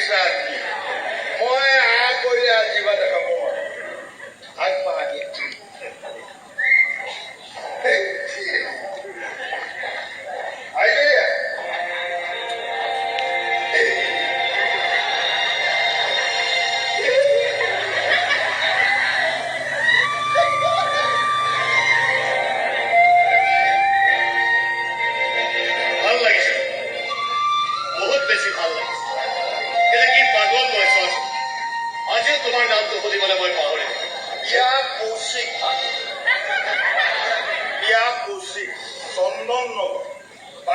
Exactly. Moi ako yan, di ba nakamor? Agmagi. Idea. ভাল লাগিছে বহুত বেছি ভাল লাগিছে এটা কি পাগল বয়স আছে আজিও তোমাৰ নামটো সুধিবলৈ মই পাহৰি Ia Kousi, Sondon Nagar,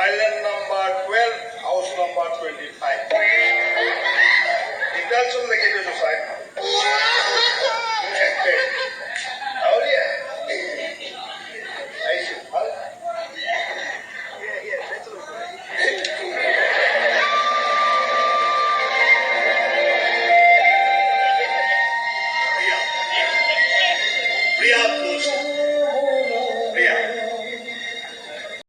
Island number 12, house number 25. Details on the side.